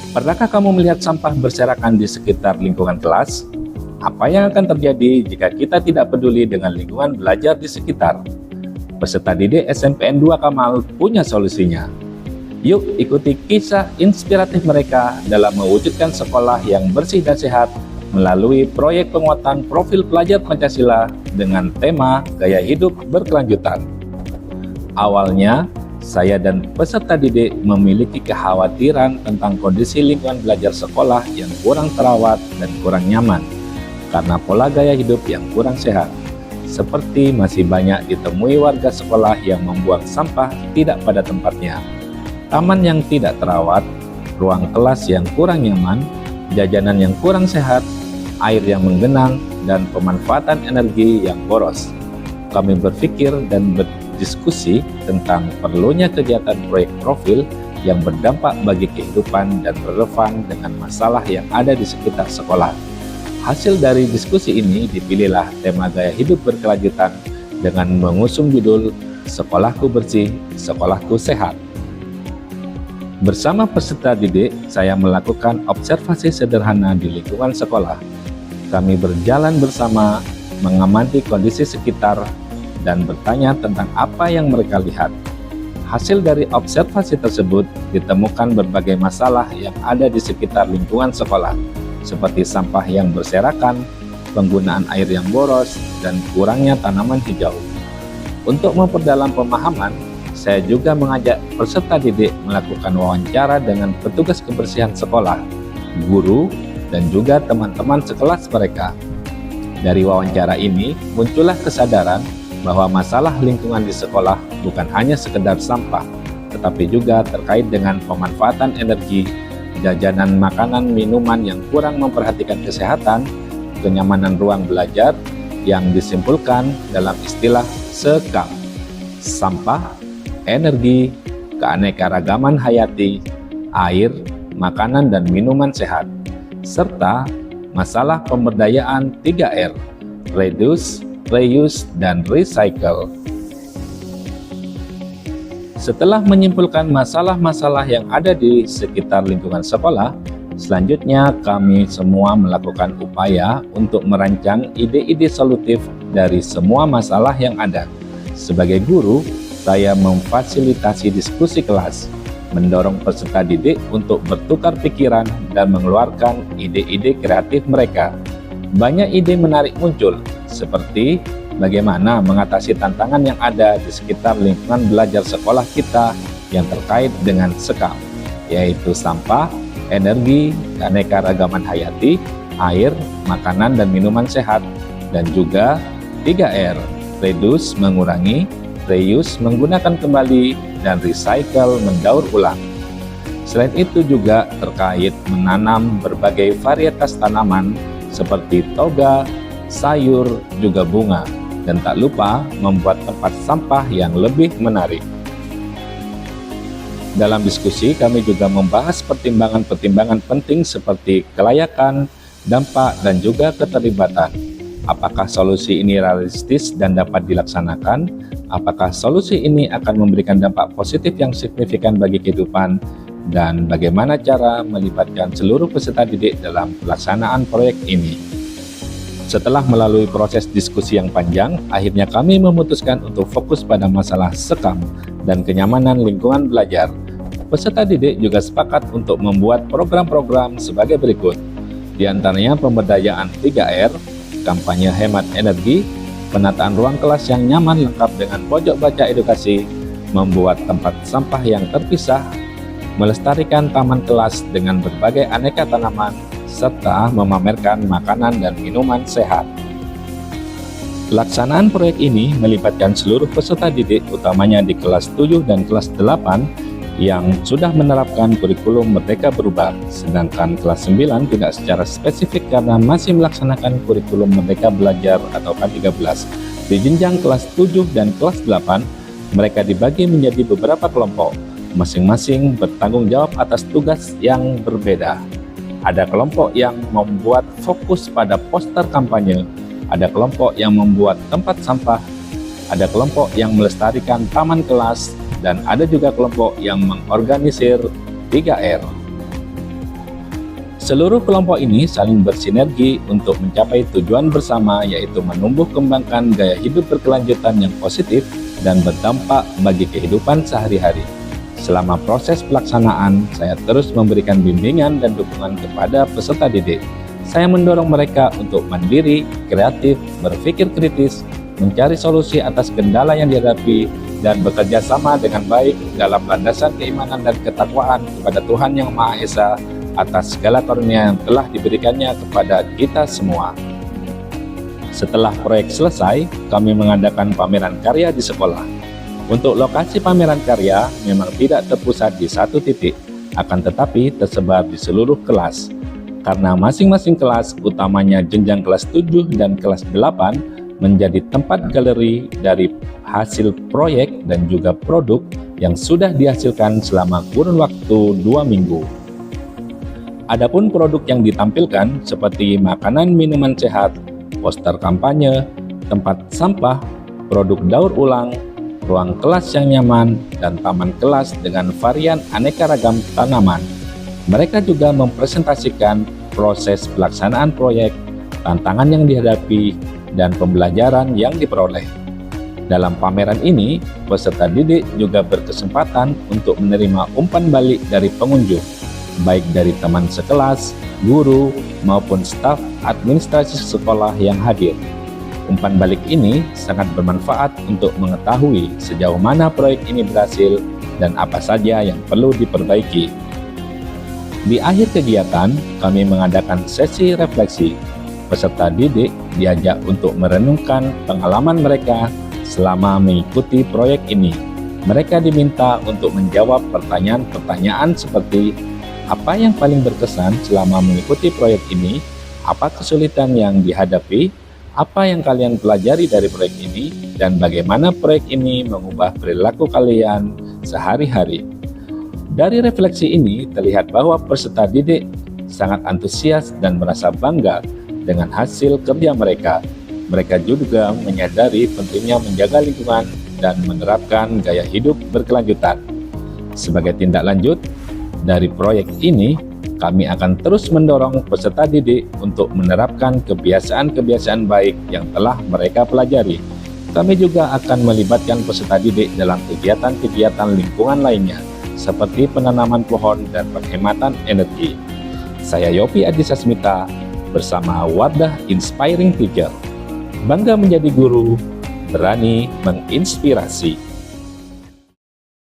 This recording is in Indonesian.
Pernahkah kamu melihat sampah berserakan di sekitar lingkungan kelas? Apa yang akan terjadi jika kita tidak peduli dengan lingkungan belajar di sekitar? Peserta didik SMPN 2 Kamal punya solusinya. Yuk ikuti kisah inspiratif mereka dalam mewujudkan sekolah yang bersih dan sehat melalui proyek penguatan profil pelajar Pancasila dengan tema gaya hidup berkelanjutan. Awalnya, saya dan peserta didik memiliki kekhawatiran tentang kondisi lingkungan belajar sekolah yang kurang terawat dan kurang nyaman karena pola gaya hidup yang kurang sehat, seperti masih banyak ditemui warga sekolah yang membuang sampah tidak pada tempatnya, taman yang tidak terawat, ruang kelas yang kurang nyaman, jajanan yang kurang sehat, air yang menggenang, dan pemanfaatan energi yang boros. Kami berpikir dan berdiskusi tentang perlunya kegiatan proyek profil yang berdampak bagi kehidupan dan relevan dengan masalah yang ada di sekitar sekolah. Hasil dari diskusi ini dipilihlah tema gaya hidup berkelanjutan dengan mengusung judul Sekolahku Bersih, Sekolahku Sehat. Bersama peserta didik, saya melakukan observasi sederhana di lingkungan sekolah. Kami berjalan bersama, mengamati kondisi sekitar, dan bertanya tentang apa yang mereka lihat. Hasil dari observasi tersebut ditemukan berbagai masalah yang ada di sekitar lingkungan sekolah, seperti sampah yang berserakan, penggunaan air yang boros, dan kurangnya tanaman hijau. Untuk memperdalam pemahaman, saya juga mengajak peserta didik melakukan wawancara dengan petugas kebersihan sekolah, guru, dan juga teman-teman sekelas mereka. Dari wawancara ini, muncullah kesadaran bahwa masalah lingkungan di sekolah bukan hanya sekedar sampah, tetapi juga terkait dengan pemanfaatan energi, jajanan makanan minuman yang kurang memperhatikan kesehatan, kenyamanan ruang belajar yang disimpulkan dalam istilah SEKAM, sampah, energi, keanekaragaman hayati, air, makanan dan minuman sehat, serta masalah pemberdayaan 3R, reduce, reuse, dan recycle. Setelah menyimpulkan masalah-masalah yang ada di sekitar lingkungan sekolah, selanjutnya kami semua melakukan upaya untuk merancang ide-ide solutif dari semua masalah yang ada. Sebagai guru, saya memfasilitasi diskusi kelas, mendorong peserta didik untuk bertukar pikiran dan mengeluarkan ide-ide kreatif mereka. Banyak ide menarik muncul, seperti bagaimana mengatasi tantangan yang ada di sekitar lingkungan belajar sekolah kita yang terkait dengan SEKAM, yaitu sampah, energi, keanekaragaman hayati, air, makanan dan minuman sehat, dan juga 3R, reduce mengurangi, reuse menggunakan kembali, dan recycle mendaur ulang. Selain itu juga terkait menanam berbagai varietas tanaman seperti toga, sayur, juga bunga, dan tak lupa membuat tempat sampah yang lebih menarik. Dalam diskusi kami juga membahas pertimbangan-pertimbangan penting seperti kelayakan, dampak, dan juga keterlibatan. Apakah solusi ini realistis dan dapat dilaksanakan? Apakah solusi ini akan memberikan dampak positif yang signifikan bagi kehidupan? Dan bagaimana cara melibatkan seluruh peserta didik dalam pelaksanaan proyek ini? Setelah melalui proses diskusi yang panjang, akhirnya kami memutuskan untuk fokus pada masalah SEKAM dan kenyamanan lingkungan belajar. Peserta didik juga sepakat untuk membuat program-program sebagai berikut. Di antaranya pemberdayaan 3R, kampanye hemat energi, penataan ruang kelas yang nyaman lengkap dengan pojok baca edukasi, membuat tempat sampah yang terpisah, melestarikan taman kelas dengan berbagai aneka tanaman, serta memamerkan makanan dan minuman sehat. Pelaksanaan proyek ini melibatkan seluruh peserta didik, utamanya di kelas 7 dan kelas 8 yang sudah menerapkan kurikulum Merdeka Berubah, sedangkan kelas 9 tidak secara spesifik karena masih melaksanakan kurikulum Merdeka Belajar atau K13. Di jenjang kelas 7 dan kelas 8, mereka dibagi menjadi beberapa kelompok, masing-masing bertanggung jawab atas tugas yang berbeda. Ada kelompok yang membuat fokus pada poster kampanye, ada kelompok yang membuat tempat sampah, ada kelompok yang melestarikan taman kelas, dan ada juga kelompok yang mengorganisir 3R. Seluruh kelompok ini saling bersinergi untuk mencapai tujuan bersama, yaitu menumbuh kembangkan gaya hidup berkelanjutan yang positif dan berdampak bagi kehidupan sehari-hari. Selama proses pelaksanaan, saya terus memberikan bimbingan dan dukungan kepada peserta didik. Saya mendorong mereka untuk mandiri, kreatif, berpikir kritis, mencari solusi atas kendala yang dihadapi, dan bekerja sama dengan baik dalam landasan keimanan dan ketakwaan kepada Tuhan Yang Maha Esa atas segala karunia yang telah diberikannya kepada kita semua. Setelah proyek selesai, kami mengadakan pameran karya di sekolah. Untuk lokasi pameran karya memang tidak terpusat di satu titik, akan tetapi tersebar di seluruh kelas. Karena masing-masing kelas, utamanya jenjang kelas 7 dan kelas 8, menjadi tempat galeri dari hasil proyek dan juga produk yang sudah dihasilkan selama kurun waktu 2 minggu. Adapun produk yang ditampilkan seperti makanan minuman sehat, poster kampanye, tempat sampah, produk daur ulang, ruang kelas yang nyaman, dan taman kelas dengan varian aneka ragam tanaman. Mereka juga mempresentasikan proses pelaksanaan proyek, tantangan yang dihadapi, dan pembelajaran yang diperoleh. Dalam pameran ini, peserta didik juga berkesempatan untuk menerima umpan balik dari pengunjung, baik dari teman sekelas, guru, maupun staf administrasi sekolah yang hadir. Umpan balik ini sangat bermanfaat untuk mengetahui sejauh mana proyek ini berhasil dan apa saja yang perlu diperbaiki. Di akhir kegiatan, kami mengadakan sesi refleksi. Peserta didik diajak untuk merenungkan pengalaman mereka selama mengikuti proyek ini. Mereka diminta untuk menjawab pertanyaan-pertanyaan seperti apa yang paling berkesan selama mengikuti proyek ini, apa kesulitan yang dihadapi, apa yang kalian pelajari dari proyek ini, dan bagaimana proyek ini mengubah perilaku kalian sehari-hari. Dari refleksi ini terlihat bahwa peserta didik sangat antusias dan merasa bangga dengan hasil kerja mereka. Mereka juga menyadari pentingnya menjaga lingkungan dan menerapkan gaya hidup berkelanjutan. Sebagai tindak lanjut dari proyek ini, kami akan terus mendorong peserta didik untuk menerapkan kebiasaan-kebiasaan baik yang telah mereka pelajari. Kami juga akan melibatkan peserta didik dalam kegiatan-kegiatan lingkungan lainnya, seperti penanaman pohon dan penghematan energi. Saya Yopi Adisasmita bersama Wadah Inspiring Teacher. Bangga menjadi guru, berani menginspirasi.